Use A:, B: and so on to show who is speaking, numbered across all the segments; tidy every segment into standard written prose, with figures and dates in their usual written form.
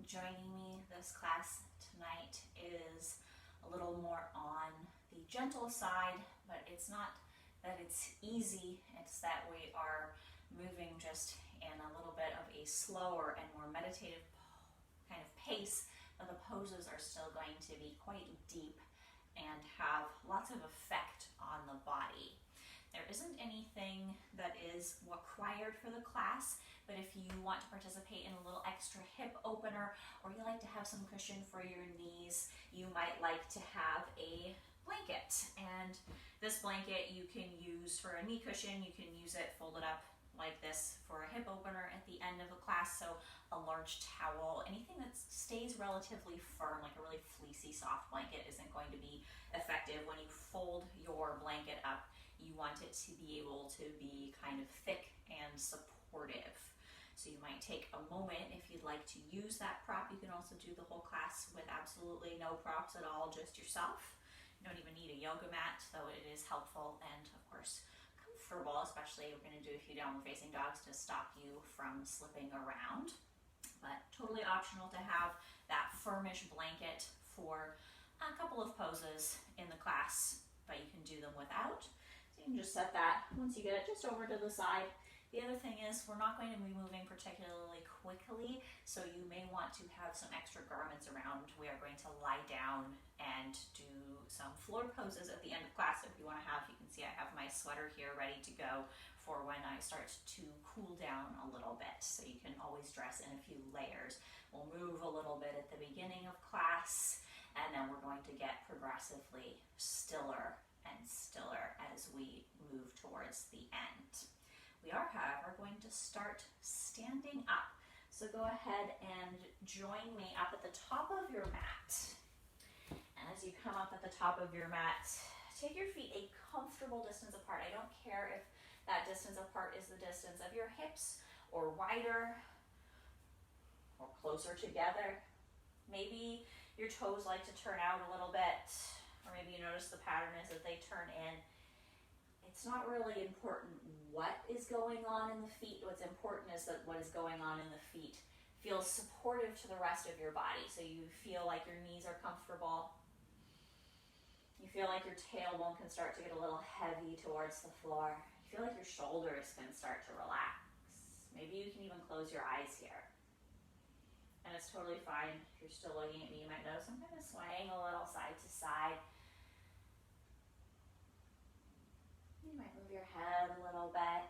A: joining me. This class tonight is a little more on the gentle side, but it's not that it's easy, it's that we are moving just in a little bit of a slower and more meditative kind of pace, but the poses are still going to be quite deep and have lots of effect on the body. There isn't anything that is required for the class, but if you want to participate in a little extra hip opener, or you like to have some cushion for your knees, you might like to have a blanket. And this blanket you can use for a knee cushion, you can use it folded up like this for a hip opener at the end of a class, so a large towel, anything that stays relatively firm, like a really fleecy soft blanket isn't going to be effective. When you fold your blanket up, you want it to be able to be kind of thick and supportive. So you might take a moment if you'd like to use that prop. You can also do the whole class with absolutely no props at all, just yourself. You don't even need a yoga mat, though it is helpful and of course comfortable, especially we're going to do a few downward facing dogs to stop you from slipping around. But totally optional to have that firmish blanket for a couple of poses in the class, but you can do them without. So you can just set that once you get it just over to the side. The other thing is we're not going to be moving particularly quickly, so you may want to have some extra garments around. We are going to lie down and do some floor poses at the end of class. If you want to have, you can see I have my sweater here ready to go for when I start to cool down a little bit, so you can always dress in a few layers. We'll move a little bit at the beginning of class, and then we're going to get progressively stiller and stiller as we move towards the end. We are, however, going to start standing up. So go ahead and join me up at the top of your mat. And as you come up at the top of your mat, take your feet a comfortable distance apart. I don't care if that distance apart is the distance of your hips, or wider, or closer together. Maybe your toes like to turn out a little bit, or maybe you notice the pattern is that they turn in. It's not really important what is going on in the feet. What's important is that what is going on in the feet feels supportive to the rest of your body. So you feel like your knees are comfortable. You feel like your tailbone can start to get a little heavy towards the floor. You feel like your shoulders can start to relax. Maybe you can even close your eyes here. And it's totally fine if you're still looking at me. You might notice I'm kind of swaying a little side to side. You might move your head a little bit.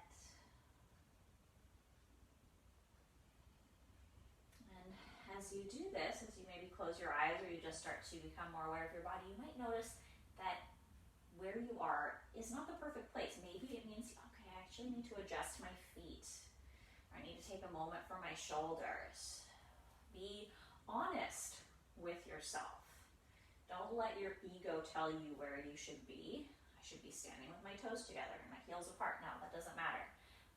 A: And as you do this, as you maybe close your eyes or you just start to become more aware of your body, you might notice that where you are is not the perfect place. Maybe it means, okay, I actually need to adjust my feet. Or I need to take a moment for my shoulders. Be honest with yourself. Don't let your ego tell you where you should be. I should be standing with my toes together and my heels apart. No, that doesn't matter.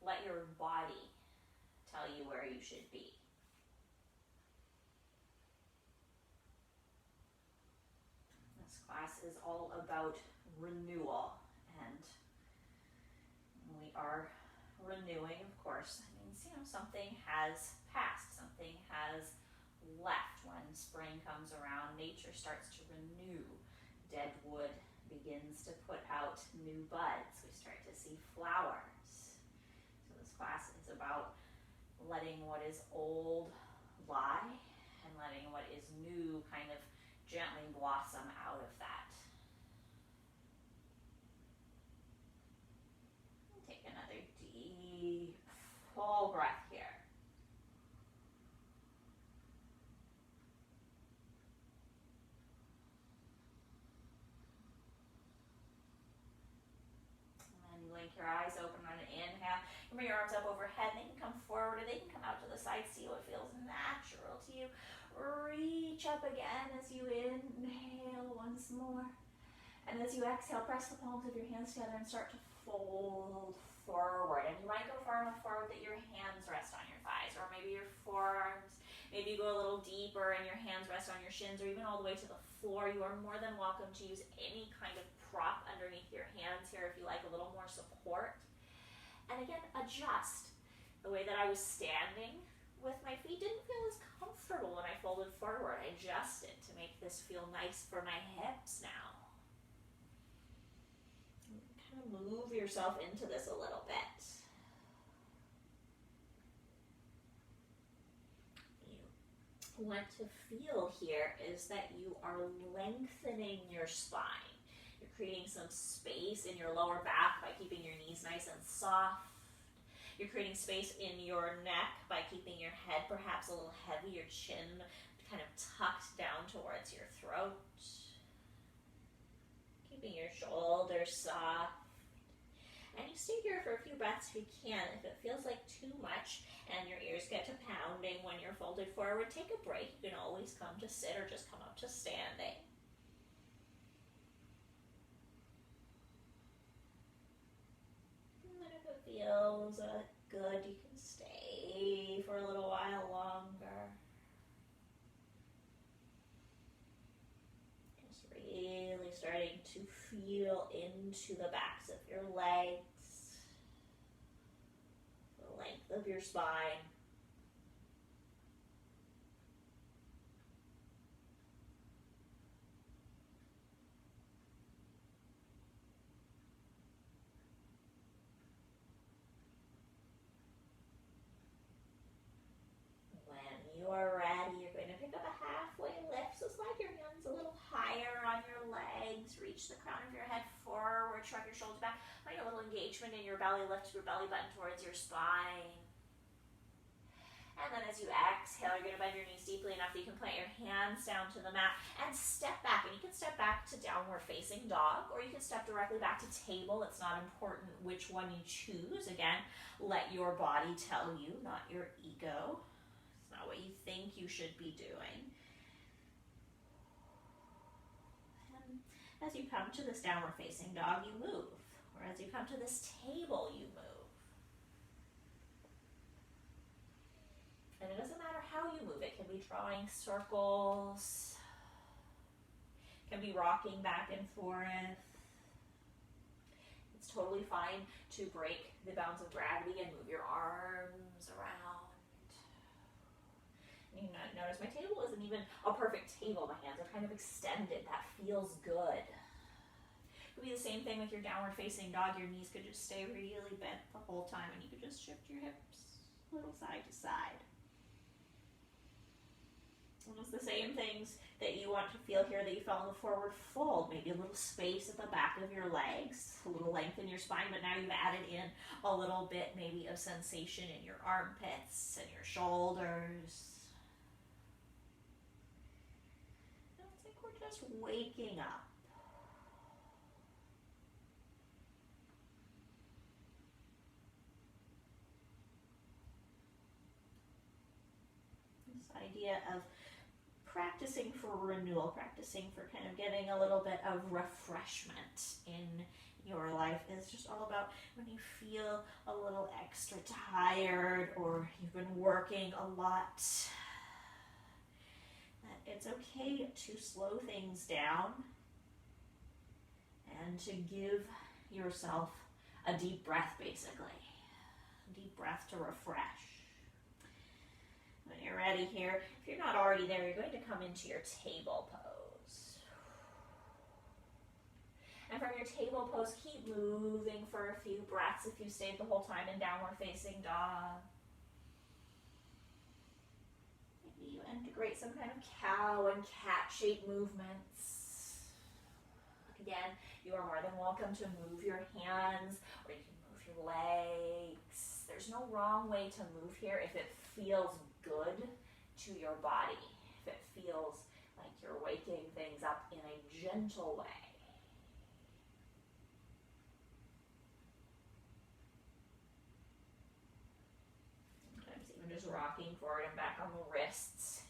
A: Let your body tell you where you should be. This class is all about renewal, and we are renewing, of course. That means, something has passed, something has left. When spring comes around, nature starts to renew. Dead wood begins to put out new buds. We start to see flowers. So this class is about letting what is old lie and letting what is new kind of gently blossom out of that. Take another deep, full breath here. Blink your eyes open on an inhale. You bring your arms up overhead. They can come forward or they can come out to the side. See what feels natural to you. Reach up again as you inhale once more. And as you exhale, press the palms of your hands together and start to fold forward. And you might go far enough forward that your hands rest on your thighs, or maybe your forearms. Maybe you go a little deeper and your hands rest on your shins, or even all the way to the floor. You are more than welcome to use any kind of prop underneath your hands here if you like a little more support. And again, adjust. The way that I was standing with my feet didn't feel as comfortable when I folded forward. I adjusted to make this feel nice for my hips now. Kind of move yourself into this a little bit. Want to feel here is that you are lengthening your spine. You're creating some space in your lower back by keeping your knees nice and soft. You're creating space in your neck by keeping your head perhaps a little heavy, your chin kind of tucked down towards your throat. Keeping your shoulders soft. And you stay here for a few breaths if you can. If it feels like too much and your ears get to pounding when you're folded forward, take a break. You can always come to sit or just come up to standing. And then if it feels good, you can stay for a little while longer. Just really starting to feel into the backs of your legs, the length of your spine. When you are ready, you're going to pick up a halfway lift. So slide your hands a little higher on your legs. Reach the crown of your head forward. Shrug your shoulders back. Find a little engagement in your belly. Lift your belly button towards your spine. And then as you exhale, you're going to bend your knees deeply enough that you can plant your hands down to the mat and step back. And you can step back to downward facing dog, or you can step directly back to table. It's not important which one you choose. Again, let your body tell you, not your ego. It's not what you think you should be doing. And as you come to this downward facing dog, you move. Or as you come to this table, you move. And it doesn't matter how you move. It can be drawing circles. It can be rocking back and forth. It's totally fine to break the bounds of gravity and move your arms around. You notice my table isn't even a perfect table. My hands are kind of extended. That feels good. It could be the same thing with your downward facing dog. Your knees could just stay really bent the whole time and you could just shift your hips a little side to side. And it's the same things that you want to feel here that you felt in the forward fold. Maybe a little space at the back of your legs, a little length in your spine, but now you've added in a little bit maybe of sensation in your armpits and your shoulders. And it's like we're just waking up. This idea of practicing for renewal, practicing for kind of getting a little bit of refreshment in your life is just all about when you feel a little extra tired or you've been working a lot, that it's okay to slow things down and to give yourself a deep breath, basically. A deep breath to refresh. When you're ready here, if you're not already there, you're going to come into your table pose. And from your table pose, keep moving for a few breaths if you stayed the whole time in downward facing dog. Maybe you integrate some kind of cow and cat shape movements. Again, you are more than welcome to move your hands or you can move your legs. There's no wrong way to move here if it feels good to your body, if it feels like you're waking things up in a gentle way. Sometimes even just rocking forward and back on the wrists,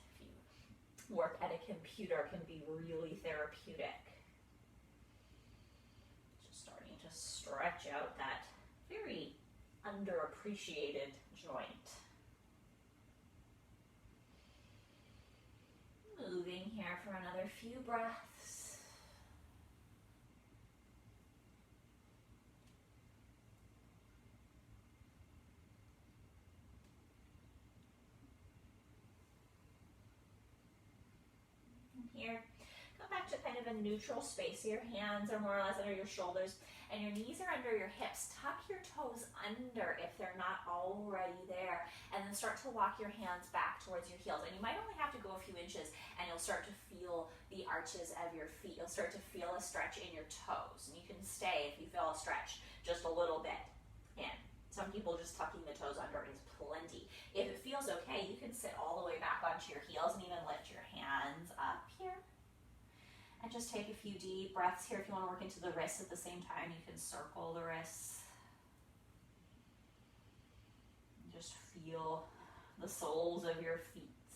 A: if you work at a computer, can be really therapeutic. Just starting to stretch out that very underappreciated joint. Moving here for another few breaths. here. Come back to kind of a neutral space. Your hands are more or less under your shoulders and your knees are under your hips. Tuck your toes under if they're not already there, and then start to walk your hands back towards your heels. And you might only have to go a few inches and you'll start to feel the arches of your feet. You'll start to feel a stretch in your toes, and you can stay if you feel a stretch just a little bit in. Some people just tucking the toes under is plenty. If it feels okay, you can sit all the way back onto your heels and even lift your hands up here. And just take a few deep breaths here. If you want to work into the wrists at the same time, you can circle the wrists. And just feel the soles of your feet.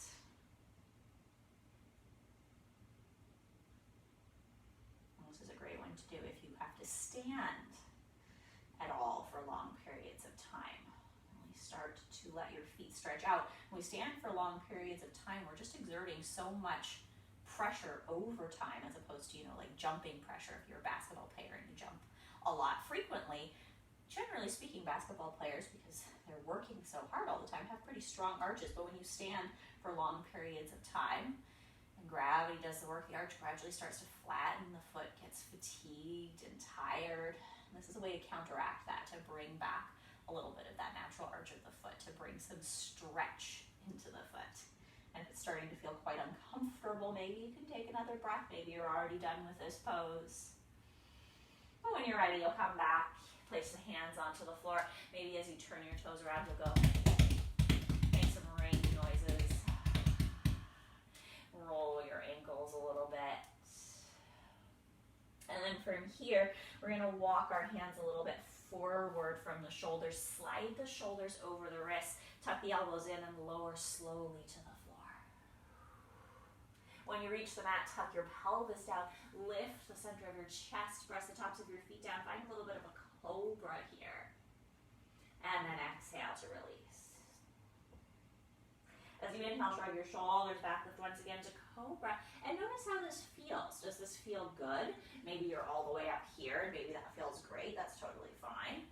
A: And this is a great one to do if you have to stand at all for long periods of time. And we start to let your feet stretch out. When we stand for long periods of time, we're just exerting so much pressure over time, as opposed to, like jumping pressure. If you're a basketball player and you jump a lot frequently, generally speaking, basketball players, because they're working so hard all the time, have pretty strong arches. But when you stand for long periods of time and gravity does the work, the arch gradually starts to flatten, the foot gets fatigued and tired. And this is a way to counteract that, to bring back a little bit of that natural arch of the foot, to bring some stretch into the foot. And if it's starting to feel quite uncomfortable, maybe you can take another breath. Maybe you're already done with this pose. But when you're ready, you'll come back, place the hands onto the floor. Maybe as you turn your toes around, you'll go make some rain noises. Roll your ankles a little bit. And then from here, we're going to walk our hands a little bit forward from the shoulders. Slide the shoulders over the wrists. Tuck the elbows in and lower slowly to the floor. When you reach the mat, tuck your pelvis down, lift the center of your chest, press the tops of your feet down, find a little bit of a cobra here. And then exhale to release. As you inhale, shrug your shoulders back, lift once again to cobra. And notice how this feels. Does this feel good? Maybe you're all the way up here, and maybe that feels great. That's totally fine.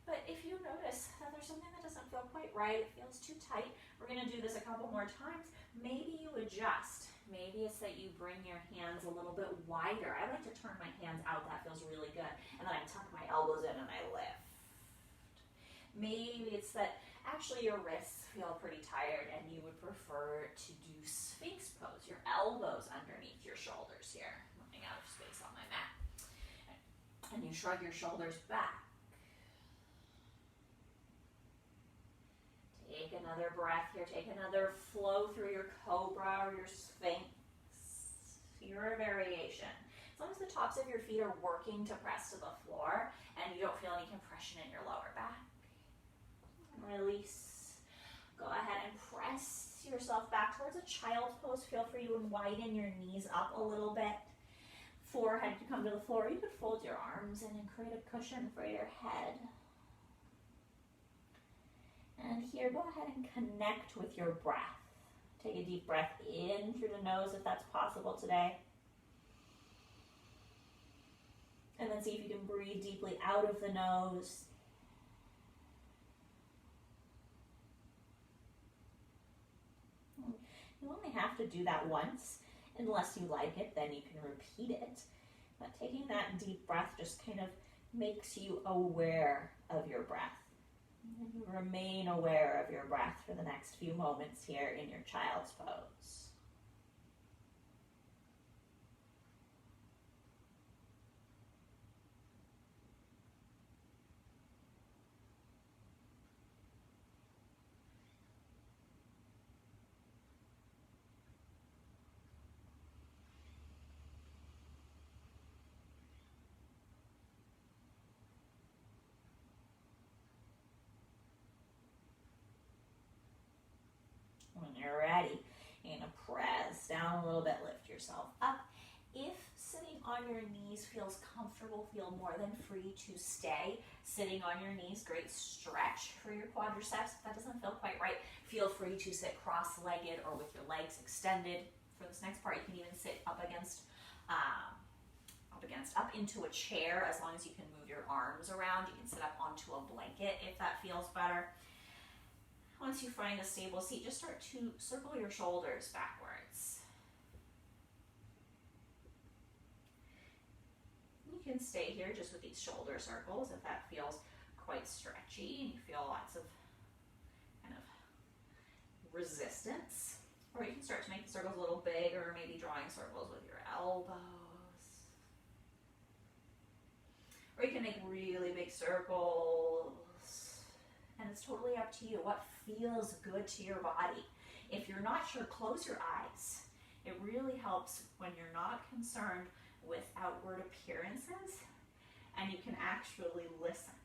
A: But if you notice that there's something that doesn't feel quite right, it feels too tight, we're going to do this a couple more times. Maybe you adjust. Maybe it's that you bring your hands a little bit wider. I like to turn my hands out. That feels really good. And then I tuck my elbows in and I lift. Maybe it's that actually your wrists feel pretty tired and you would prefer to do Sphinx pose. Your elbows underneath your shoulders here. I'm running out of space on my mat. And you shrug your shoulders back. Take another breath here. Take another flow through your cobra or your sphinx. Your variation. As long as the tops of your feet are working to press to the floor and you don't feel any compression in your lower back. Release. Go ahead and press yourself back towards a child's pose. Feel free to widen your knees up a little bit. Forehead to come to the floor. You could fold your arms in and create a cushion for your head. And here, go ahead and connect with your breath. Take a deep breath in through the nose if that's possible today. And then see if you can breathe deeply out of the nose. You only have to do that once. Unless you like it, then you can repeat it. But taking that deep breath just kind of makes you aware of your breath. And you remain aware of your breath for the next few moments here in your child's pose. When you're ready, you're going to press down a little bit, lift yourself up. If sitting on your knees feels comfortable, feel more than free to stay sitting on your knees. Great stretch for your quadriceps. If that doesn't feel quite right, feel free to sit cross-legged or with your legs extended. For this next part, you can even sit up into a chair as long as you can move your arms around. You can sit up onto a blanket if that feels better. Once you find a stable seat, just start to circle your shoulders backwards. can stay here just with these shoulder circles if that feels quite stretchy and you feel lots of kind of resistance. Or you can start to make the circles a little bigger, maybe drawing circles with your elbows. Or you can make really big circles. And it's totally up to you. What feels good to your body? If you're not sure, close your eyes. It really helps when you're not concerned with outward appearances and you can actually listen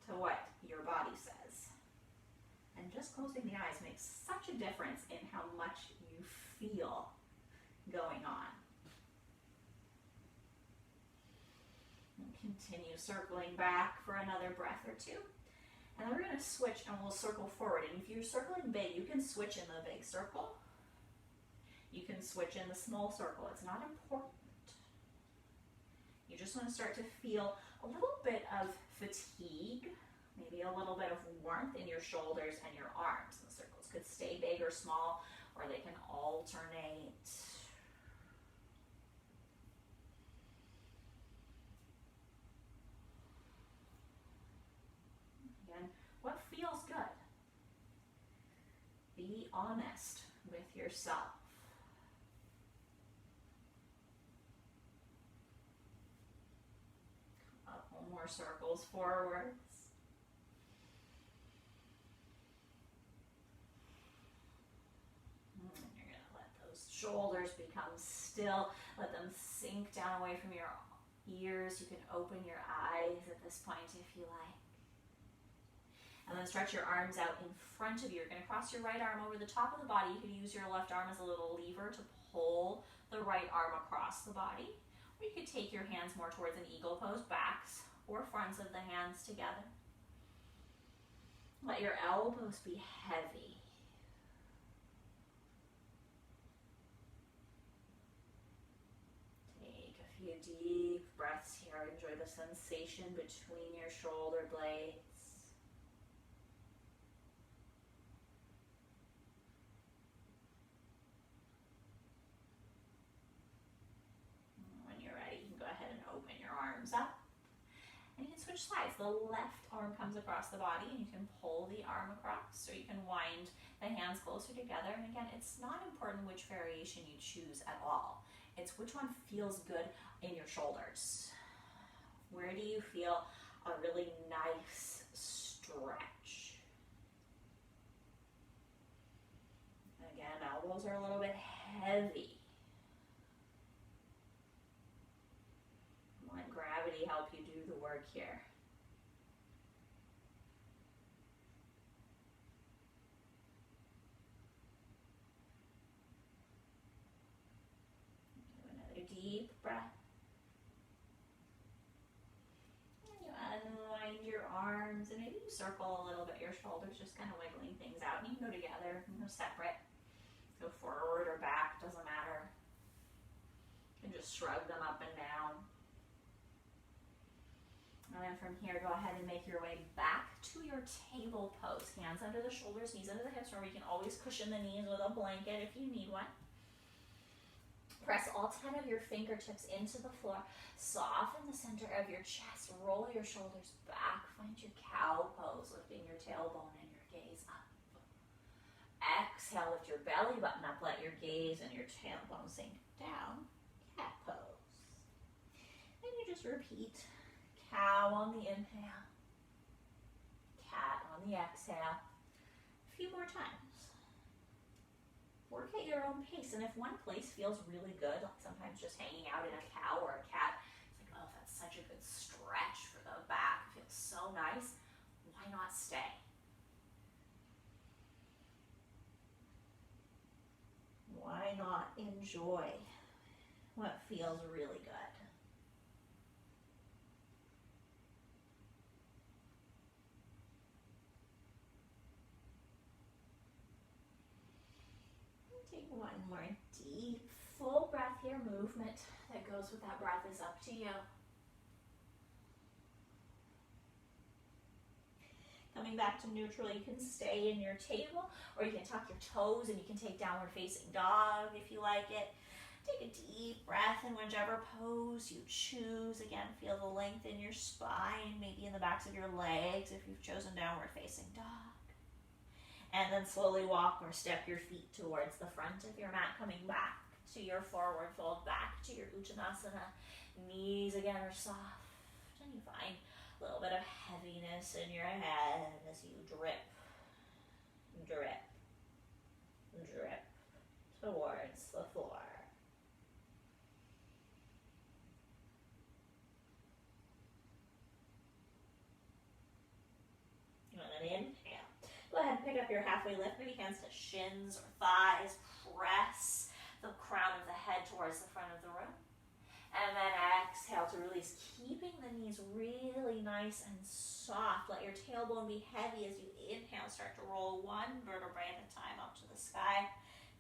A: to what your body says. And just closing the eyes makes such a difference in how much you feel going on. And continue circling back for another breath or two. And then we're going to switch and we'll circle forward. And if you're circling big, you can switch in the big circle. You can switch in the small circle. It's not important. You just want to start to feel a little bit of fatigue, maybe a little bit of warmth in your shoulders and your arms. The circles could stay big or small, or they can alternate. Again, what feels good? Be honest with yourself. Couple more circles forwards. And you're going to let those shoulders become still. Let them sink down away from your ears. You can open your eyes at this point if you like. And then stretch your arms out in front of you. You're going to cross your right arm over the top of the body. You can use your left arm as a little lever to pull the right arm across the body. Or you could take your hands more towards an eagle pose, backs or fronts of the hands together. Let your elbows be heavy. Take a few deep breaths here. Enjoy the sensation between your shoulder blades. Up, and you can switch sides. The left arm comes across the body and you can pull the arm across, or you can wind the hands closer together. And again, it's not important which variation you choose at all. It's which one feels good in your shoulders. Where do you feel a really nice stretch? Again, elbows are a little bit heavy. Let gravity help you do the work here. Do another deep breath. And you unwind your arms and maybe you circle a little bit your shoulders, just kind of wiggling things out. And you can go together, you can go separate. Go forward or back, doesn't matter. You can just shrug them up and down. And then from here, go ahead and make your way back to your table pose. Hands under the shoulders, knees under the hips. Remember, you can always cushion the knees with a blanket if you need one. Press all 10 of your fingertips into the floor. Soften the center of your chest. Roll your shoulders back. Find your cow pose, lifting your tailbone and your gaze up. Exhale, lift your belly button up. Let your gaze and your tailbone sink down. Cat pose. And you just repeat. Cow on the inhale, cat on the exhale. A few more times. Work at your own pace, and if one place feels really good, like sometimes just hanging out in a cow or a cat, it's like, oh, that's such a good stretch for the back. It feels so nice. Why not stay? Why not enjoy what feels really good? Take one more deep, full breath here. Movement that goes with that breath is up to you. Coming back to neutral, you can stay in your table, or you can tuck your toes and you can take downward facing dog if you like it. Take a deep breath in whichever pose you choose. Again, feel the length in your spine, maybe in the backs of your legs if you've chosen downward facing dog. And then slowly walk or step your feet towards the front of your mat, coming back to your forward fold, back to your Uttanasana. Knees again are soft, and you find a little bit of heaviness in your head as you drip, drip, drip towards the floor. And then inhale. Go ahead and pick up your halfway lift, maybe hands to shins or thighs. Press the crown of the head towards the front of the room. And then exhale to release, keeping the knees really nice and soft. Let your tailbone be heavy as you inhale. Start to roll one vertebrae at a time up to the sky.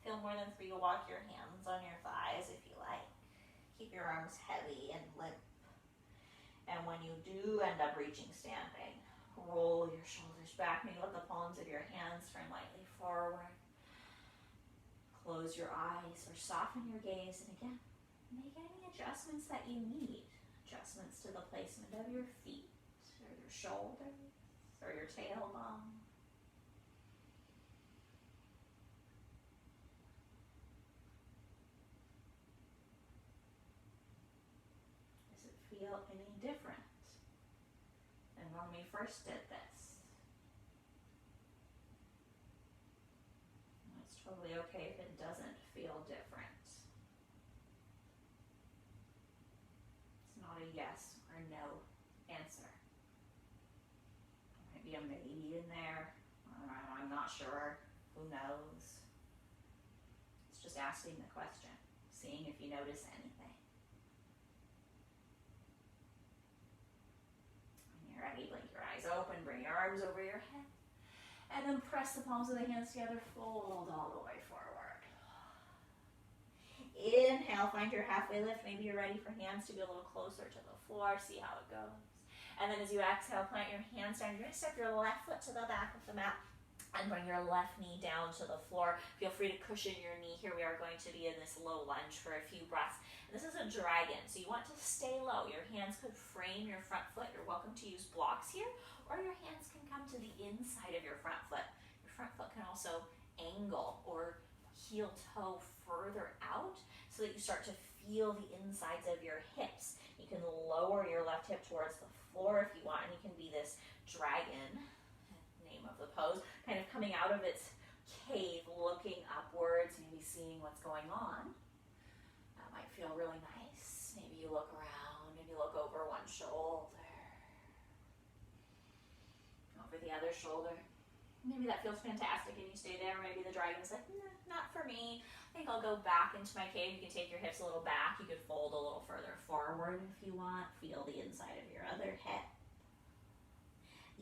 A: Feel more than free to walk your hands on your thighs if you like. Keep your arms heavy and limp. And when you do end up reaching standing, roll your shoulders back. Maybe let the palms of your hands turn lightly forward. Close your eyes or soften your gaze. And again, make any adjustments that you need. Adjustments to the placement of your feet, or your shoulders, or your tailbone. Does it feel any different than when we first did this? It's totally okay if it doesn't feel different. A yes or no answer. There might be a maybe in there. I'm not sure. Who knows? It's just asking the question, seeing if you notice anything. When you're ready, blink your eyes open, bring your arms over your head, and then press the palms of the hands together, fold all the way forward. Inhale, find your halfway lift. Maybe you're ready for hands to be a little closer to the floor. See how it goes. And then as you exhale, plant your hands down. You're going to step your left foot to the back of the mat and bring your left knee down to the floor. Feel free to cushion your knee here. We are going to be in this low lunge for a few breaths. And this is a dragon, so you want to stay low. Your hands could frame your front foot. You're welcome to use blocks here, or your hands can come to the inside of your front foot. Your front foot can also angle or heel toe further out so that you start to feel the insides of your hips. You can lower your left hip towards the floor if you want, and you can be this dragon, name of the pose, kind of coming out of its cave, looking upwards, maybe seeing what's going on. That might feel really nice. Maybe you look around, maybe look over one shoulder, over the other shoulder. Maybe that feels fantastic and you stay there. Maybe the dragon's like, not for me. I think I'll go back into my cave. You can take your hips a little back. You could fold a little further forward if you want. Feel the inside of your other hip.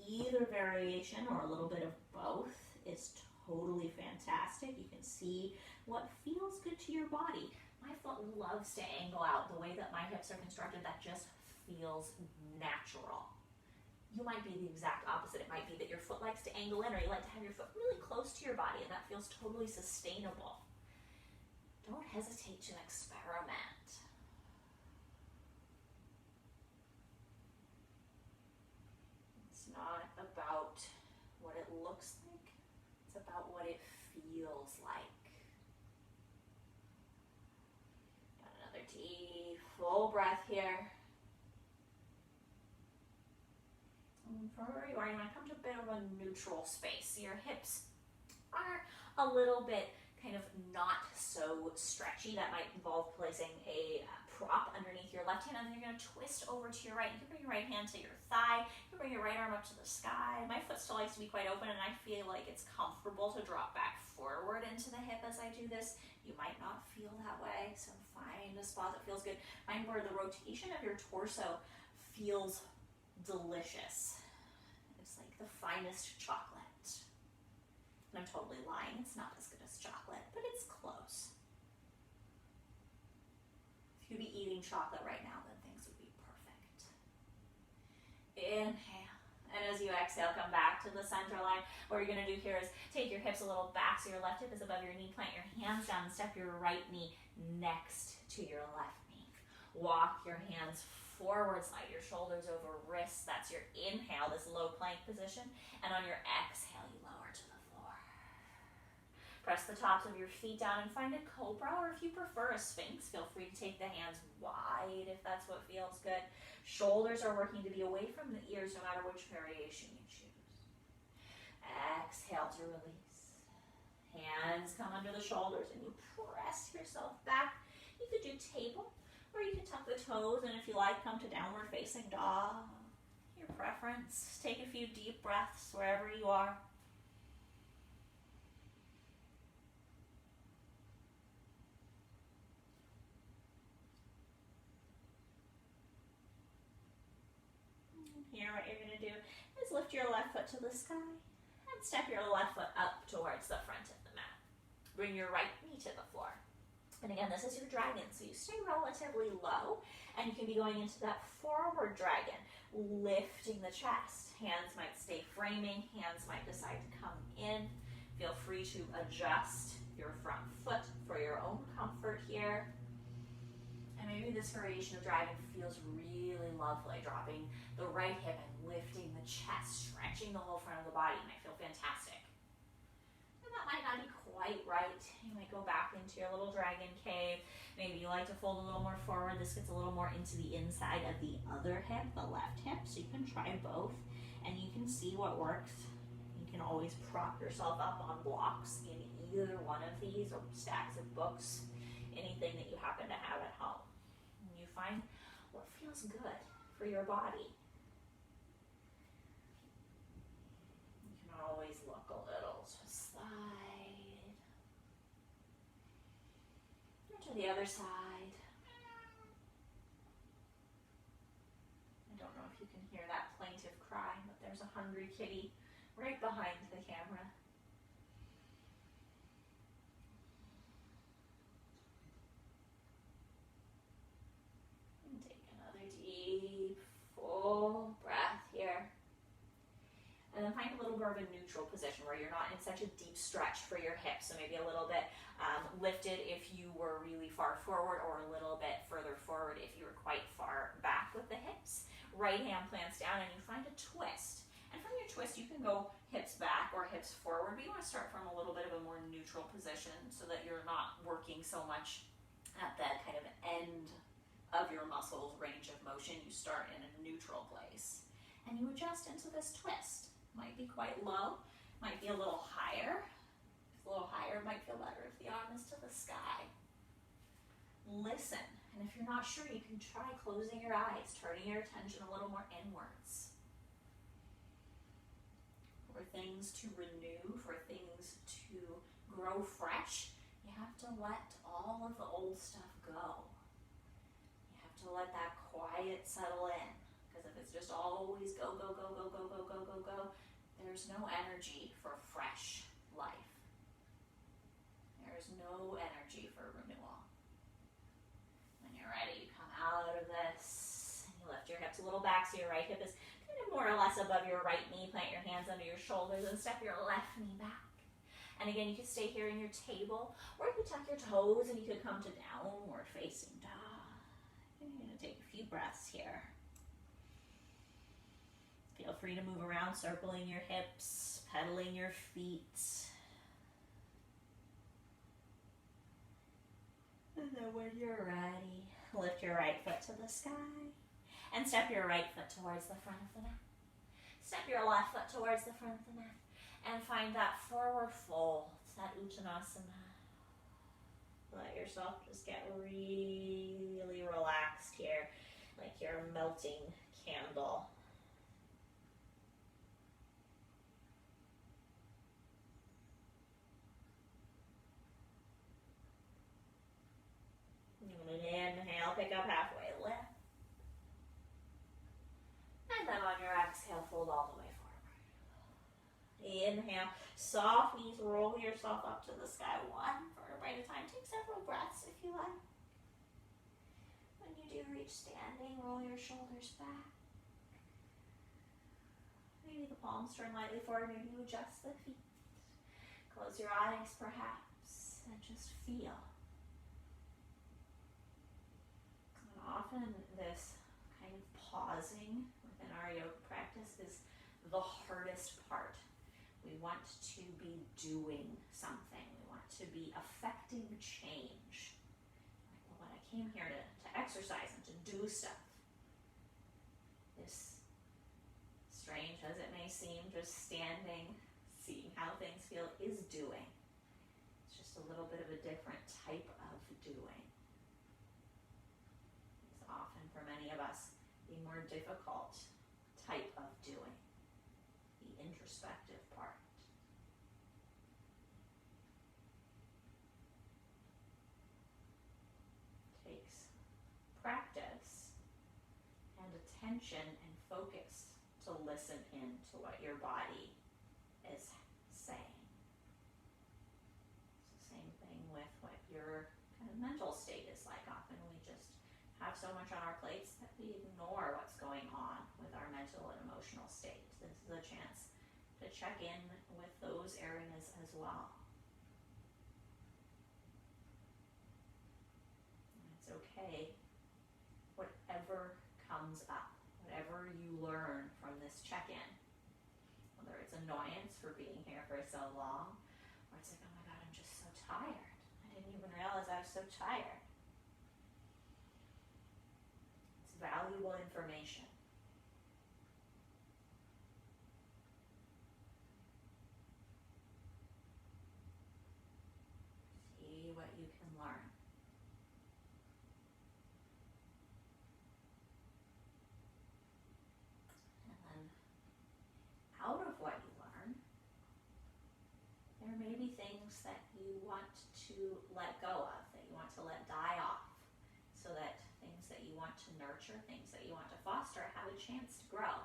A: Either variation or a little bit of both is totally fantastic. You can see what feels good to your body. My foot loves to angle out. The way that my hips are constructed, that just feels natural. You might be the exact opposite. It might be that your foot likes to angle in, or you like to have your foot really close to your body, and that feels totally sustainable. Don't hesitate to experiment. It's not about what it looks like. It's about what it feels like. Got another deep, full breath here. From where you are, you want to come to a bit of a neutral space. So your hips are a little bit kind of not so stretchy. That might involve placing a prop underneath your left hand, and then you're going to twist over to your right. You can bring your right hand to your thigh. You can bring your right arm up to the sky. My foot still likes to be quite open, and I feel like it's comfortable to drop back forward into the hip as I do this. You might not feel that way, so find a spot that feels good. Find where the rotation of your torso feels delicious. It's like the finest chocolate. And I'm totally lying, it's not as good as chocolate, but it's close. If you'd be eating chocolate right now, then things would be perfect. Inhale, and And as you exhale, come back to the center line. What you're going to do here is take your hips a little back so your left hip is above your knee. Plant your hands down and step your right knee next to your left knee. Walk your hands forward, slide your shoulders over wrists. That's your inhale, this low plank position. And on your exhale, you lower to the floor. Press the tops of your feet down and find a cobra, or if you prefer a sphinx, feel free to take the hands wide if that's what feels good. Shoulders are working to be away from the ears no matter which variation you choose. Exhale to release. Hands come under the shoulders and you press yourself back. You could do table, or you can tuck the toes, and if you like, come to downward facing dog. Your preference. Take a few deep breaths wherever you are. Here, what you're going to do is lift your left foot to the sky and step your left foot up towards the front of the mat. Bring your right knee to the floor. And again, this is your dragon, so you stay relatively low, and you can be going into that forward dragon, lifting the chest. Hands might stay framing, hands might decide to come in. Feel free to adjust your front foot for your own comfort here. And maybe this variation of dragon feels really lovely, dropping the right hip and lifting the chest, stretching the whole front of the body might feel fantastic. And that might not be quite right. You might go back into your little dragon cave. Maybe you like to fold a little more forward. This gets a little more into the inside of the other hip, the left hip, so you can try both and you can see what works. You can always prop yourself up on blocks in either one of these, or stacks of books, anything that you happen to have at home. And you find what feels good for your body. You can always look a little to slide. Or to the other side. I don't know if you can hear that plaintive cry, but there's a hungry kitty right behind the camera. Full breath here. And then find a little more of a neutral position where you're not in such a deep stretch for your hips. So maybe a little bit lifted if you were really far forward, or a little bit further forward if you were quite far back with the hips. Right hand plants down and you find a twist. And from your twist, you can go hips back or hips forward, but you want to start from a little bit of a more neutral position so that you're not working so much at that kind of end of your muscles range of motion. You start in a neutral place and you adjust into this twist. Might be quite low, might be a little higher. If it's a little higher, it might feel better if the arm is to the sky. Listen, and if you're not sure, you can try closing your eyes, turning your attention a little more inwards. For things to renew, for things to grow fresh, you have to let all of the old stuff go. To let that quiet settle in, because if it's just always go, go, go, go, go, go, go, go, go, there's no energy for fresh life. There's no energy for renewal. When you're ready, you come out of this, and you lift your hips a little back so your right hip is kind of more or less above your right knee. Plant your hands under your shoulders and step your left knee back. And again, you could stay here in your table, or you could tuck your toes and you could come to downward facing dog. You're going to take a few breaths here. Feel free to move around, circling your hips, pedaling your feet. And then when you're ready, lift your right foot to the sky and step your right foot towards the front of the mat. Step your left foot towards the front of the mat and find that forward fold, that Uttanasana. Let yourself just get really relaxed here, like you're a melting candle. And inhale, pick up halfway, lift. And then on your exhale, fold all the way forward. Inhale, soft knees, roll yourself up to the sky, one vertebrae at a time. Take several breaths if you like. When you do reach standing, roll your shoulders back. Maybe the palms turn lightly forward, maybe you adjust the feet. Close your eyes perhaps and just feel. And often this kind of pausing within our yoga practice is the hardest part. We want to be doing something. We want to be affecting change. Like, well, when I came here to exercise and to do stuff, this, strange as it may seem, just standing, seeing how things feel is doing. It's just a little bit of a different type of doing. It's often, for many of us, the more difficult type of doing, the introspective part. Takes practice and attention and focus to listen in to what your body is saying. It's the same thing with what your kind of mental state is like. Often we just have so much on our plates that we ignore what's going on with our mental and emotional state. This is a chance to check in with those areas as well. And it's okay, whatever comes up, whatever you learn from this check-in, whether it's annoyance for being here for so long, or it's like, oh my God, I'm just so tired. I didn't even realize I was so tired. It's valuable information. See what you can learn. And then out of what you learn, there may be things that you want to let go of, that you want to let die off, so that things that you want to nurture, things that you want to foster, have a chance to grow.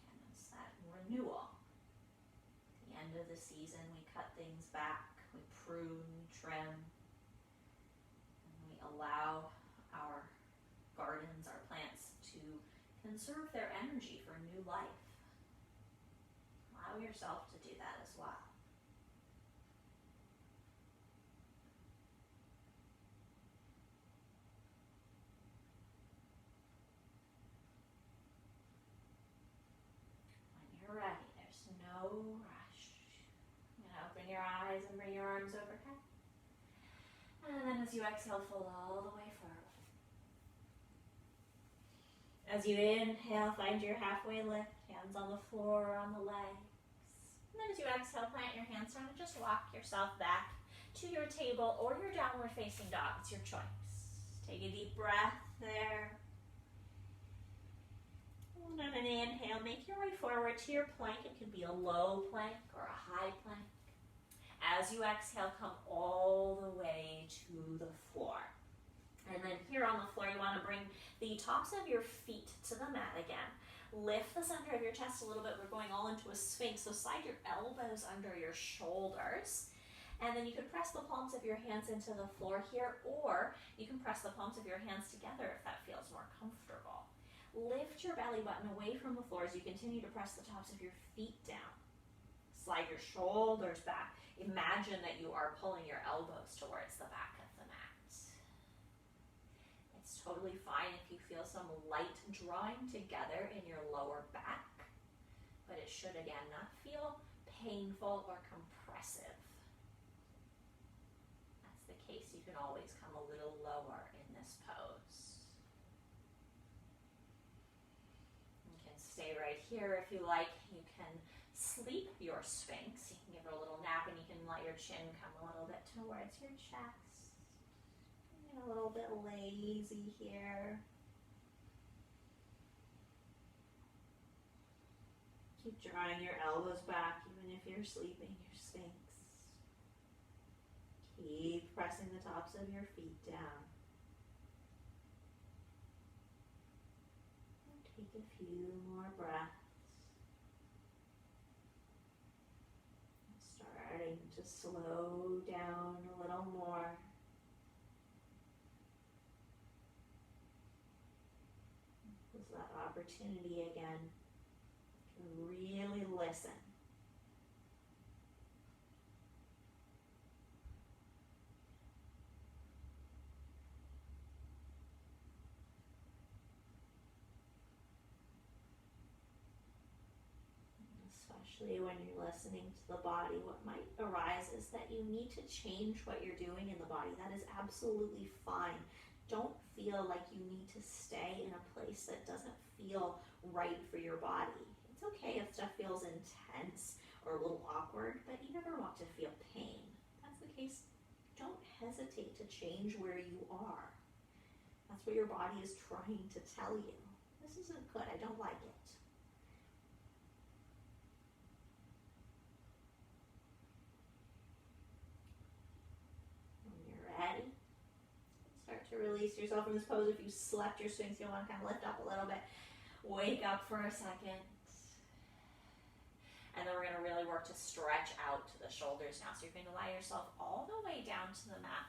A: And it's that renewal. At the end of the season, we cut things back, we prune, trim, and we allow our gardens, our plants, to conserve their energy for new life. Allow yourself to do that as well. When you're ready, there's no rush. Open your eyes and bring your arms overhead. And then as you exhale, fold all the way forward. As you inhale, find your halfway lift, hands on the floor or on the legs. And then as you exhale, plant your hands down and just walk yourself back to your table or your downward facing dog. It's your choice. Take a deep breath there. And on an inhale, make your way forward to your plank. It could be a low plank or a high plank. As you exhale, come all the way to the floor. And then here on the floor, you want to bring the tops of your feet to the mat again. Lift the center of your chest a little bit. We're going all into a sphinx. So slide your elbows under your shoulders. And then you could press the palms of your hands into the floor here, or you can press the palms of your hands together if that feels more comfortable. Lift your belly button away from the floor as you continue to press the tops of your feet down. Slide your shoulders back. Imagine that you are pulling your elbows towards the back of the mat. It's totally fine if you feel some light drawing together in your lower back, but it should, again, not feel painful or compressive. That's the case. You can always come a little lower in this pose. You can stay right here if you like. You can sleep your sphinx. You can give her a little nap and you can let your chin come a little bit towards your chest. A little bit lazy here. Keep drawing your elbows back even if you're sleeping your sphinx. Keep pressing the tops of your feet down. And take a few more breaths. Starting to slow down a little more. So that opportunity again to really listen. Especially when you're listening to the body, what might arise is that you need to change what you're doing in the body. That is absolutely fine. Don't feel like you need to stay in a place that doesn't feel right for your body. It's okay if stuff feels intense or a little awkward, but you never want to feel pain. If that's the case, don't hesitate to change where you are. That's what your body is trying to tell you. This isn't good, I don't like it. Ready? Start to release yourself from this pose. If you slept your swings, you'll want to kind of lift up a little bit. Wake up for a second. And then we're going to really work to stretch out to the shoulders now. So you're going to lie yourself all the way down to the mat.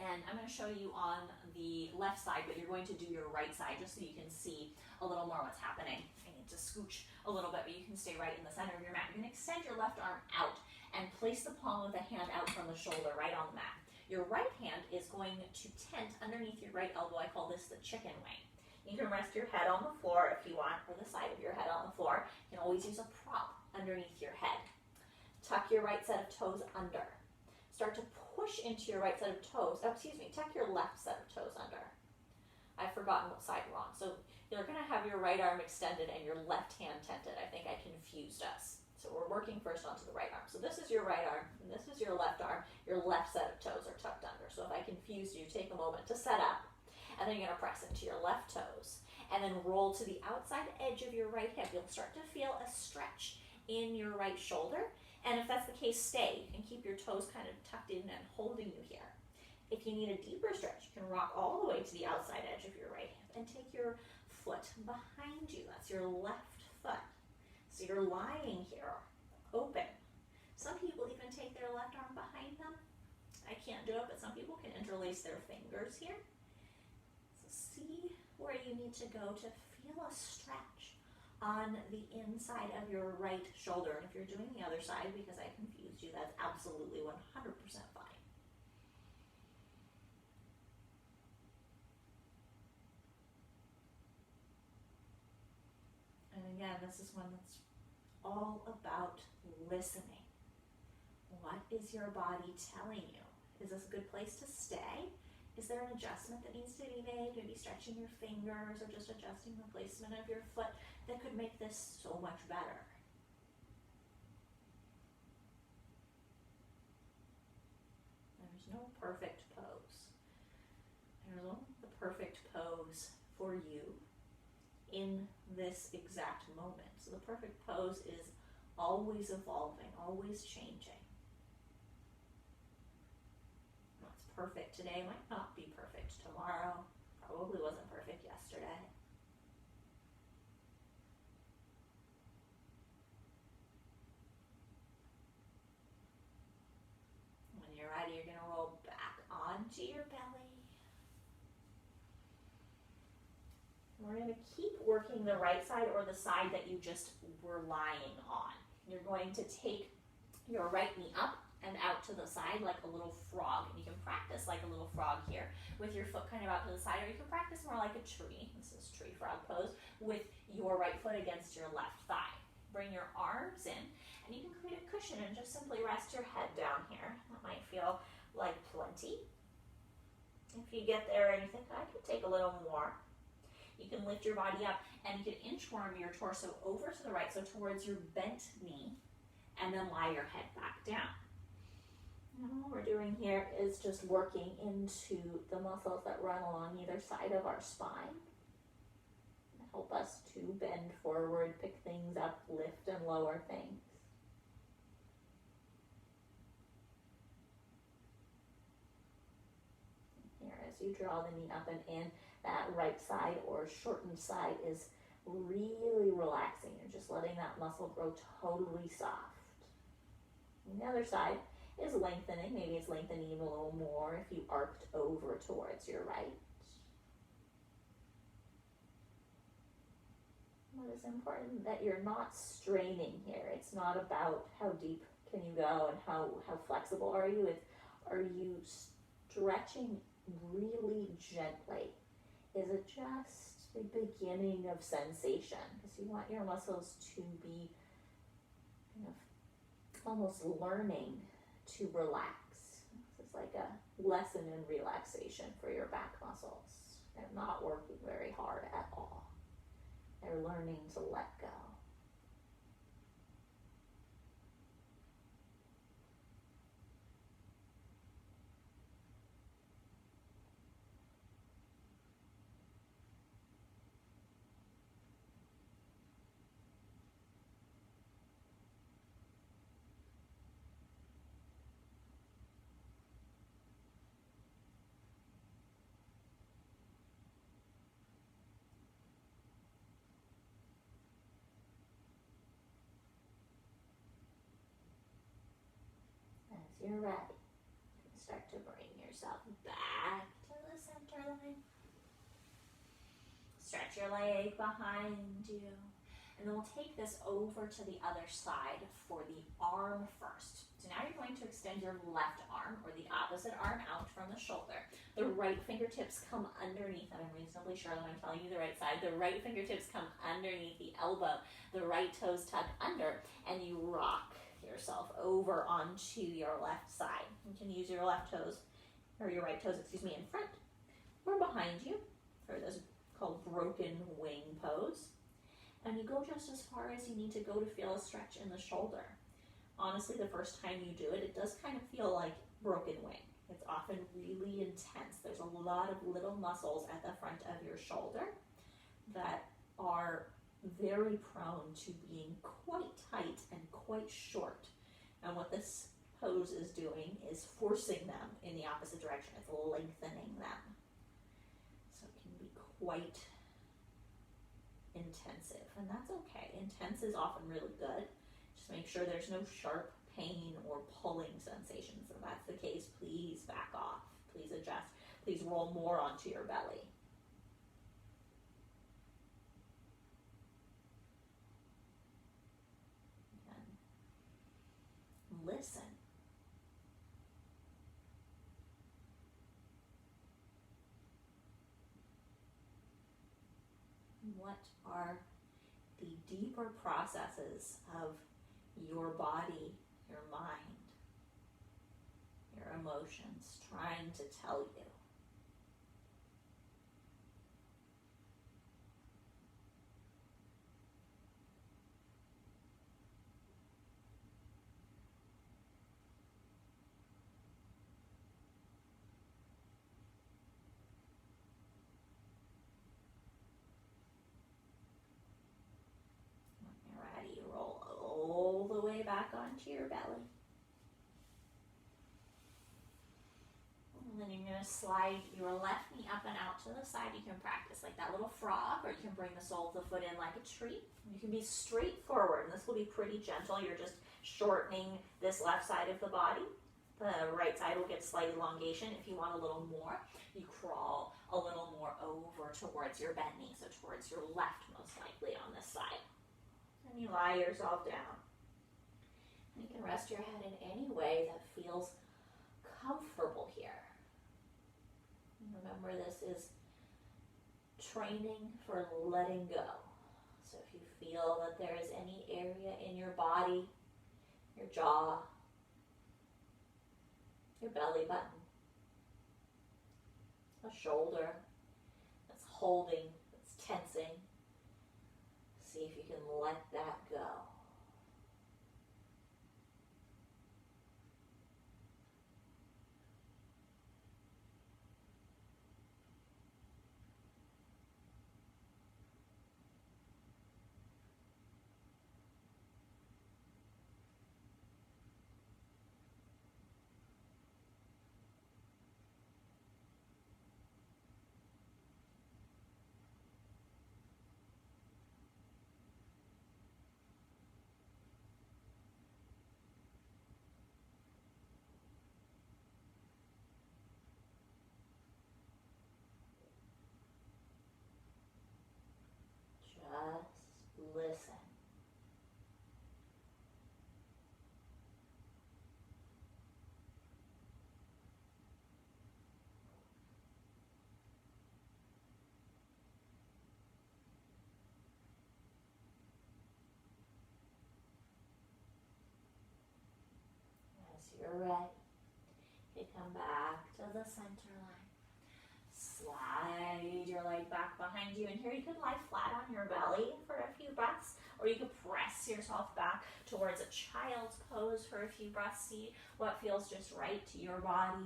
A: And I'm going to show you on the left side, but you're going to do your right side just so you can see a little more what's happening. I need to scooch a little bit, but you can stay right in the center of your mat. You're going to extend your left arm out and place the palm of the hand out from the shoulder right on the mat. Your right hand is going to tent underneath your right elbow. I call this the chicken wing. You can rest your head on the floor if you want, or the side of your head on the floor. You can always use a prop underneath your head. Tuck your right set of toes under. Start to push into your right set of toes. Tuck your left set of toes under. I've forgotten what side we're on. So you're going to have your right arm extended and your left hand tented. I think I confused us. So we're working first onto the right arm. So this is your right arm, and this is your left arm. Your left set of toes are tucked under. So if I confused you, take a moment to set up. And then you're going to press into your left toes. And then roll to the outside edge of your right hip. You'll start to feel a stretch in your right shoulder. And if that's the case, stay. You can keep your toes kind of tucked in and holding you here. If you need a deeper stretch, you can rock all the way to the outside edge of your right hip and take your foot behind you. That's your left foot. So you're lying here, open. Some people even take their left arm behind them. I can't do it, but some people can interlace their fingers here. So see where you need to go to feel a stretch on the inside of your right shoulder. And if you're doing the other side because I confused you, that's absolutely 100% fine. And again, this is one that's all about listening. What is your body telling you? Is this a good place to stay? Is there an adjustment that needs to be made? Maybe stretching your fingers or just adjusting the placement of your foot that could make this so much better. There's no perfect pose. There's only the perfect pose for you in this exact moment. So the perfect pose is always evolving, always changing. What's perfect today might not be perfect tomorrow, probably wasn't perfect yesterday. When you're ready, you're going to roll back onto your belly. We're going to keep working the right side or the side that you just were lying on. You're going to take your right knee up and out to the side like a little frog. And you can practice like a little frog here with your foot kind of out to the side, or you can practice more like a tree. This is tree frog pose with your right foot against your left thigh. Bring your arms in, and you can create a cushion and just simply rest your head down here. That might feel like plenty. If you get there and you think, I could take a little more, you can lift your body up and you can inchworm your torso over to the right, so towards your bent knee, and then lie your head back down. And what we're doing here is just working into the muscles that run along either side of our spine. Help us to bend forward, pick things up, lift and lower things. Here, as you draw the knee up and in, that right side or shortened side is really relaxing. You're just letting that muscle grow totally soft. And the other side is lengthening. Maybe it's lengthening a little more if you arced over towards your right.
B: it's important that you're not straining here. It's not about how deep can you go and how flexible are you. It's, are you stretching really gently? Is it just the beginning of sensation? Because you want your muscles to be kind of almost learning to relax. It's like a lesson in relaxation for your back muscles. They're not working very hard at all. They're learning to let go. As you're ready, start to bring yourself back to the center line. Stretch your leg behind you. And then we'll take this over to the other side for the arm first. So now you're going to extend your left arm, or the opposite arm, out from the shoulder. The right fingertips come underneath, and I'm reasonably sure that I'm telling you the right side. The right fingertips come underneath the elbow. The right toes tuck under, and you rock yourself over onto your left side. You can use your left toes, or your right toes, in front or behind you for this called broken wing pose. And you go just as far as you need to go to feel a stretch in the shoulder. Honestly, the first time you do it, it does kind of feel like broken wing. It's often really intense. There's a lot of little muscles at the front of your shoulder that are very prone to being quite tight and quite short. And what this pose is doing is forcing them in the opposite direction. It's lengthening them. So it can be quite intensive, and that's okay. Intense is often really good. Just make sure there's no sharp pain or pulling sensations. If that's the case, please back off. Please adjust. Please roll more onto your belly. And listen. What are the deeper processes of your body, your mind, your emotions trying to tell you? Back onto your belly. And then you're going to slide your left knee up and out to the side. You can practice like that little frog, or you can bring the sole of the foot in like a tree. You can be straight forward, and this will be pretty gentle. You're just shortening this left side of the body. The right side will get slight elongation. If you want a little more, you crawl a little more over towards your bent knee, so towards your left most likely on this side. And you lie yourself down. You can rest your head in any way that feels comfortable here. And remember, this is training for letting go. So if you feel that there is any area in your body, your jaw, your belly button, a shoulder that's holding, that's tensing, see if you can let that go. the center line. Slide your leg back behind you, and here you could lie flat on your belly for a few breaths, or you could press yourself back towards a child's pose for a few breaths. See what feels just right to your body.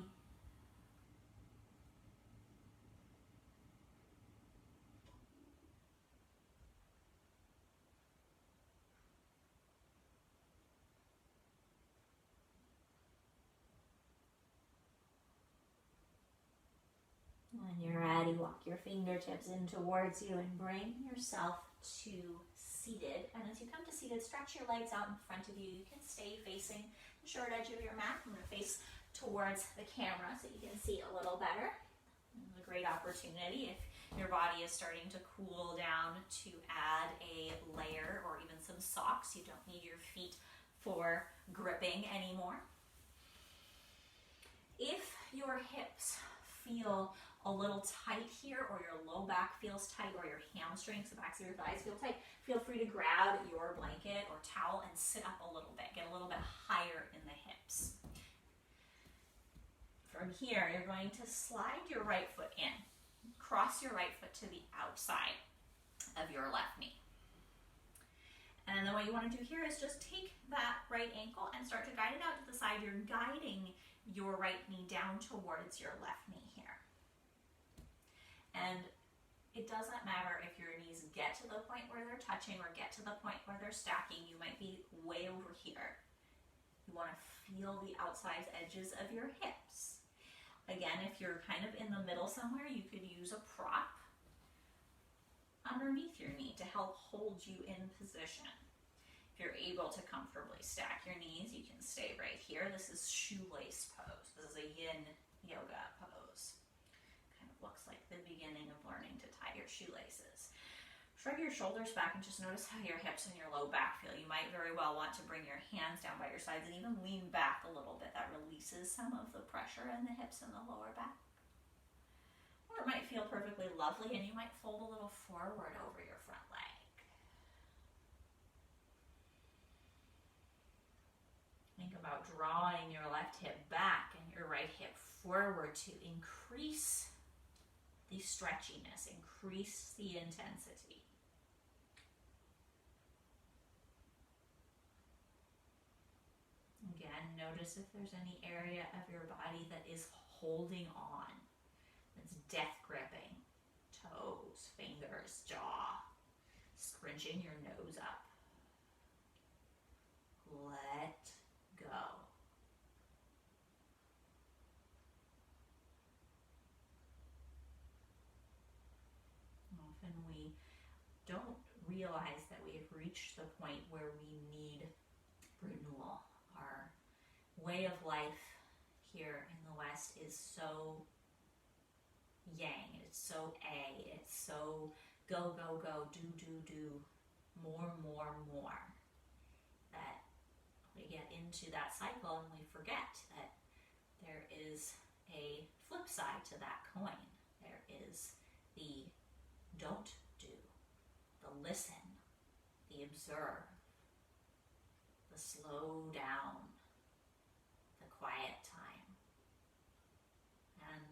B: When you're ready, walk your fingertips in towards you and bring yourself to seated. And as you come to seated, stretch your legs out in front of you. You can stay facing the short edge of your mat. I'm going to face towards the camera so you can see a little better. It's a great opportunity if your body is starting to cool down to add a layer or even some socks. You don't need your feet for gripping anymore. If your hips feel a little tight here, or your low back feels tight, or your hamstrings, the backs of your thighs feel tight, feel free to grab your blanket or towel and sit up a little bit. Get a little bit higher in the hips. From here, you're going to slide your right foot in. Cross your right foot to the outside of your left knee. And then what you want to do here is just take that right ankle and start to guide it out to the side. You're guiding your right knee down towards your left knee here. And it doesn't matter if your knees get to the point where they're touching or get to the point where they're stacking. You might be way over here. You want to feel the outside edges of your hips. Again, if you're kind of in the middle somewhere, you could use a prop underneath your knee to help hold you in position. If you're able to comfortably stack your knees, you can stay right here. This is shoelace pose. This is a yin yoga pose. Kind of looks like the beginning of learning to tie your shoelaces. Shrug your shoulders back and just notice how your hips and your low back feel. You might very well want to bring your hands down by your sides and even lean back a little bit. That releases some of the pressure in the hips and the lower back. Or it might feel perfectly lovely and you might fold a little forward over your front leg. Think about drawing your left hip back and your right hip forward to increase the stretchiness, increase the intensity. Again, notice if there's any area of your body that is holding on, that's death gripping. Toes, fingers, jaw, scrunching your nose up. Let go. Often we don't realize that we have reached the point where we need renewal. Our way of life here in the West is so yang, it's so it's so go, go, go, do, more, that we get into that cycle and we forget that there is a flip side to that coin. There is the don't do, the listen, the observe, the slow down, the quiet time. And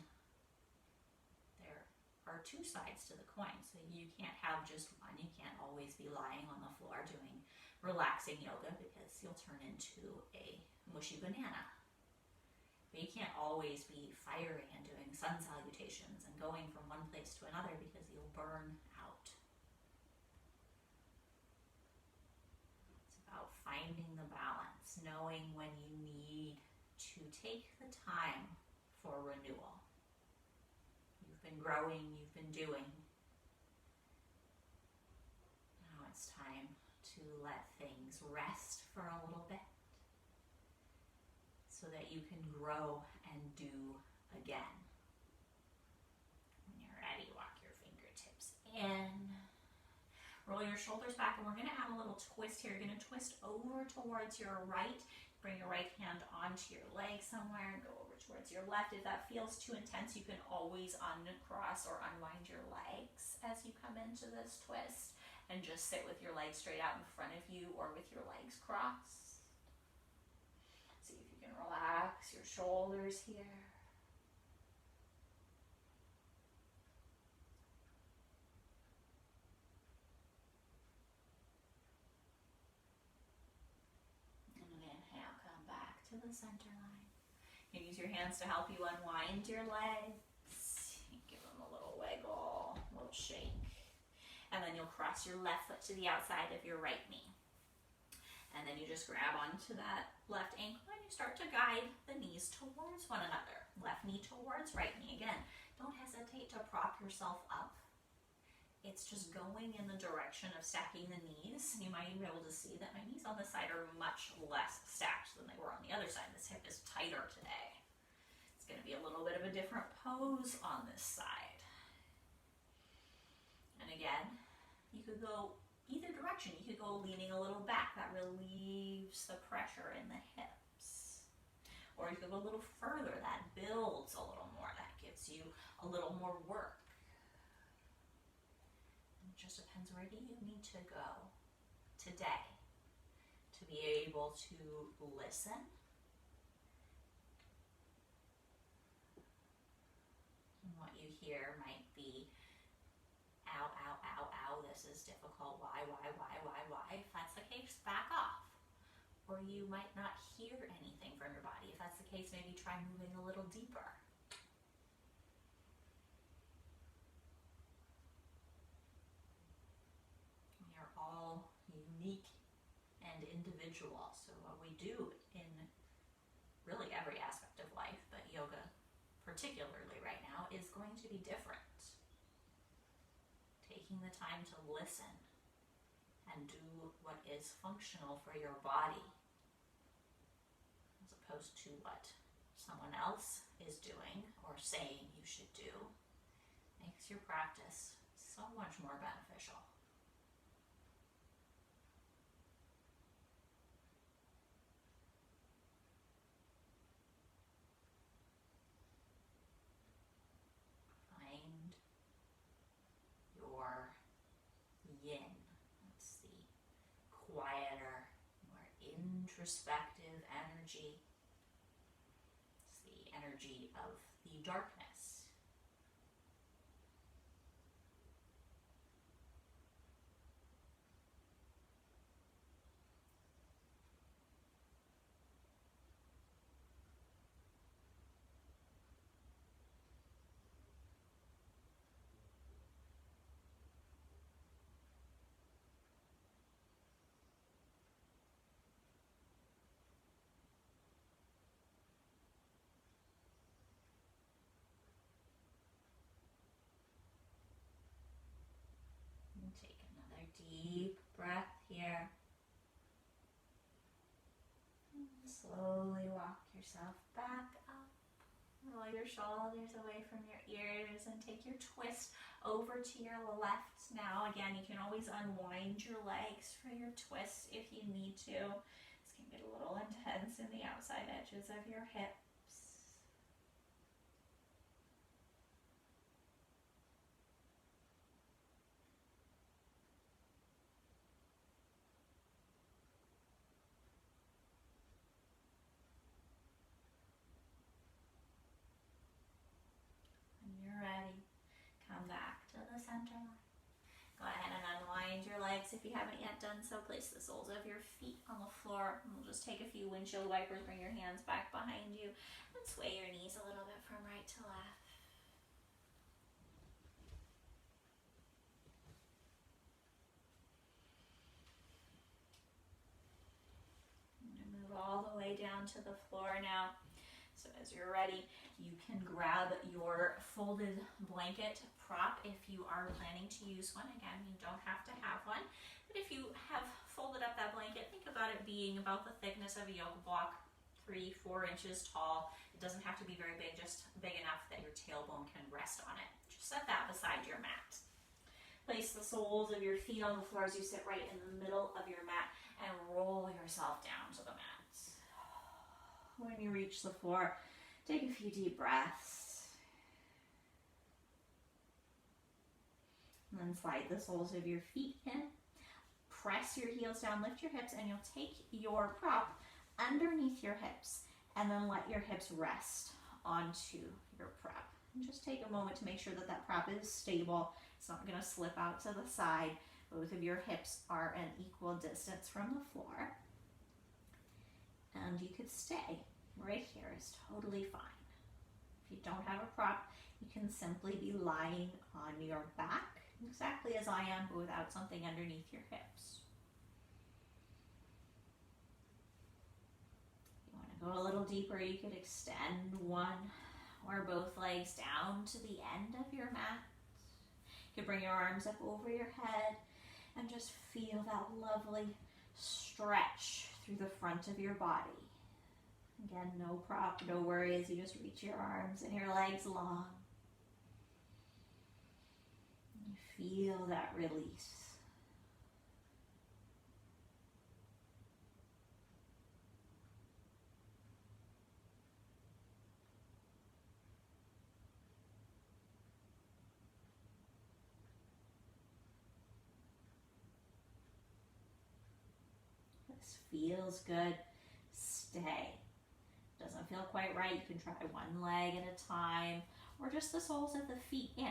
B: there are two sides to the coin, so you can't have just one. You can't always be lying on the floor doing relaxing yoga because you'll turn into a mushy banana. But you can't always be firing and doing sun salutations and going from one place to another because you'll burn out. It's about finding the balance, knowing when you need to take the time for renewal. You've been growing, you've been doing. Now it's time to let things rest for a little bit so that you can grow and do again. When you're ready, walk your fingertips in. Roll your shoulders back, and we're going to add a little twist here. You're going to twist over towards your right. Bring your right hand onto your leg somewhere and go over towards your left. If that feels too intense, you can always uncross or unwind your legs as you come into this twist. And just sit with your legs straight out in front of you or with your legs crossed. See if you can relax your shoulders here.
A: the center line. You can use your hands to help you unwind your legs. Give them a little wiggle, a little shake. And then you'll cross your left foot to the outside of your right knee. And then you just grab onto that left ankle and you start to guide the knees towards one another. Left knee towards right knee. Again, don't hesitate to prop yourself up. It's just going in the direction of stacking the knees. You might even be able to see that my knees on this side are much less stacked than they were on the other side. This hip is tighter today. It's going to be a little bit of a different pose on this side. And again, you could go either direction. You could go leaning a little back. That relieves the pressure in the hips. Or you could go a little further. That builds a little more. That gives you a little more work. It just depends, where do you need to go today to be able to listen and what you hear might be ow, ow, ow, ow, this is difficult, why? If that's the case, back off. Or you might not hear anything from your body. If that's the case, maybe try moving a little deeper. We are all unique and individual. So what we do in really every aspect of life, but yoga particularly right now, is going to be different. Taking the time to listen and do what is functional for your body as opposed to what someone else is doing or saying you should do makes your practice so much more beneficial. Find your yin. That's the quieter, more introspective energy. It's the energy of the darkness. And take another deep breath here. And slowly walk yourself back up. Roll your shoulders away from your ears and take your twist over to your left now. Again, you can always unwind your legs for your twist if you need to. This can get a little intense in the outside edges of your hips. Come back to the center line. Go ahead and unwind your legs if you haven't yet done so. Place the soles of your feet on the floor. And we'll just take a few windshield wipers, bring your hands back behind you, and sway your knees a little bit from right to left. I'm going to move all the way down to the floor now. So as you're ready, you can grab your folded blanket prop if you are planning to use one. Again, you don't have to have one, but if you have folded up that blanket, think about it being about the thickness of a yoga block, 3-4 inches tall. It doesn't have to be very big, just big enough that your tailbone can rest on it. Just set that beside your mat. Place the soles of your feet on the floor as you sit right in the middle of your mat and roll yourself down to the mat. When you reach the floor, take a few deep breaths. And then slide the soles of your feet in. Press your heels down, lift your hips, and you'll take your prop underneath your hips and then let your hips rest onto your prop. And just take a moment to make sure that that prop is stable. It's not going to slip out to the side. Both of your hips are an equal distance from the floor. And you could stay
B: right here is totally fine. If you don't have a prop, you can simply be lying on your back, exactly as I am, but without something underneath your hips. If you want to go a little deeper, you could extend one or both legs down to the end of your mat. You could bring your arms up over your head and just feel that lovely stretch through the front of your body. Again, no prop, no worries. You just reach your arms and your legs long. You feel that release. This feels good. Stay. Doesn't feel quite right, you can try one leg at a time, or just the soles of the feet in.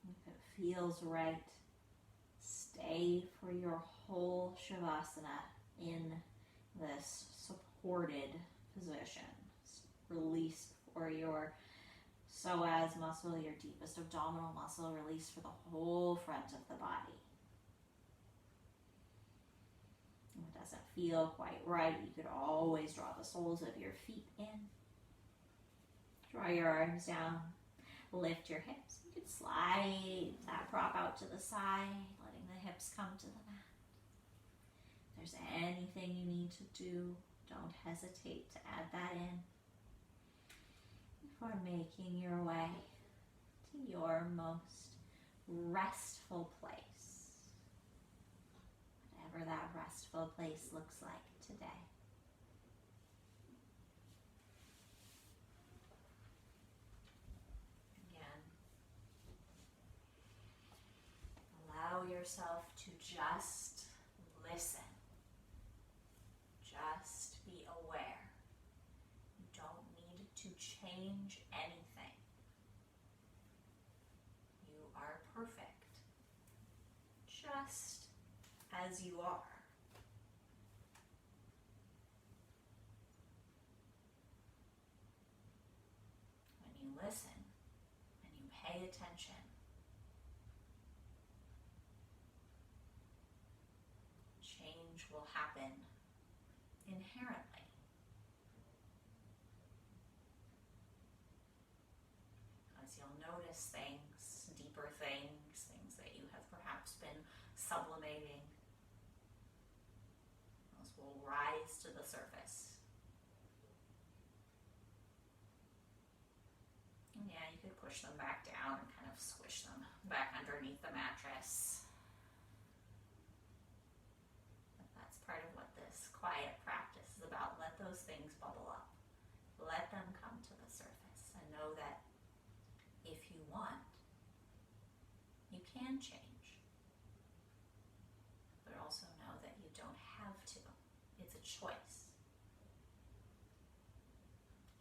B: If it feels right, stay for your whole Shavasana in this supported position. Release for your psoas muscle, your deepest abdominal muscle, release for the whole front of the body. If it doesn't feel quite right, you could always draw the soles of your feet in. Draw your arms down, lift your hips. You could slide that prop out to the side, letting the hips come to the mat. If there's anything you need to do, don't hesitate to add that in before making your way to your most restful place. Whatever that restful place looks like today. Again, allow yourself to just listen. Just be aware. You don't need to change anything. You are perfect, just as you are. When you listen and you pay attention, change will happen inherently. As you'll notice things, deeper things, things that you have perhaps been sublimating, those will rise to the surface. And yeah, you could push them back down and kind of squish them back underneath the mattress. But that's part of what this quiet practice is about. Let those things bubble up. Let them come to the surface and know that if you want, you can change. But also know that you don't have to. It's a choice.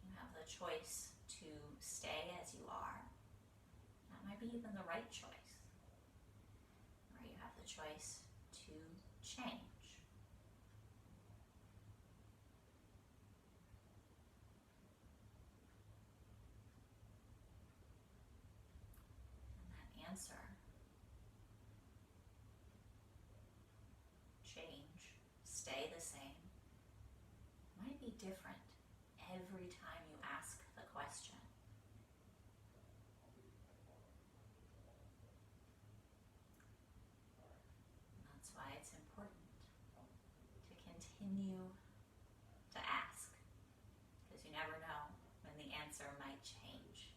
B: You have the choice to stay as you are. That might be even the right choice. Or you have the choice to change. Answer, change, stay the same, might be different every time you ask the question. And that's why it's important to continue to ask, because you never know when the answer might change.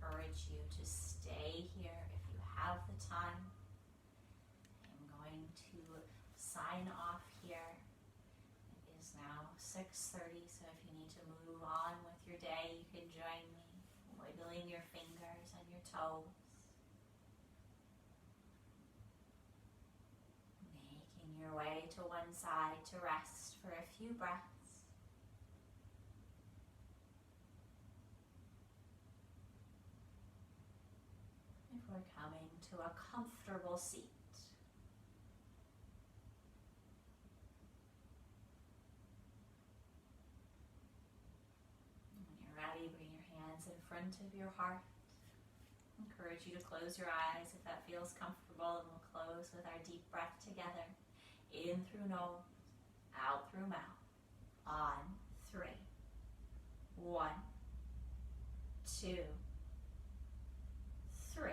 B: Encourage you to stay here if you have the time. I'm going to sign off here. It is now 6:30, so if you need to move on with your day, you can join me. Wiggle
A: wiggling your fingers and your toes. Making your way to one side to rest for a few breaths. Before coming to a comfortable seat. When you're ready, bring your hands in front of your heart. Encourage you to close your eyes if that feels comfortable, and we'll close with our deep breath together. In through nose, out through mouth. On 3. 1, 2, 3.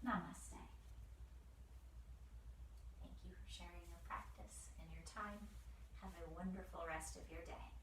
A: Namaste. Thank you for sharing your practice and your time. Have a wonderful rest of your day.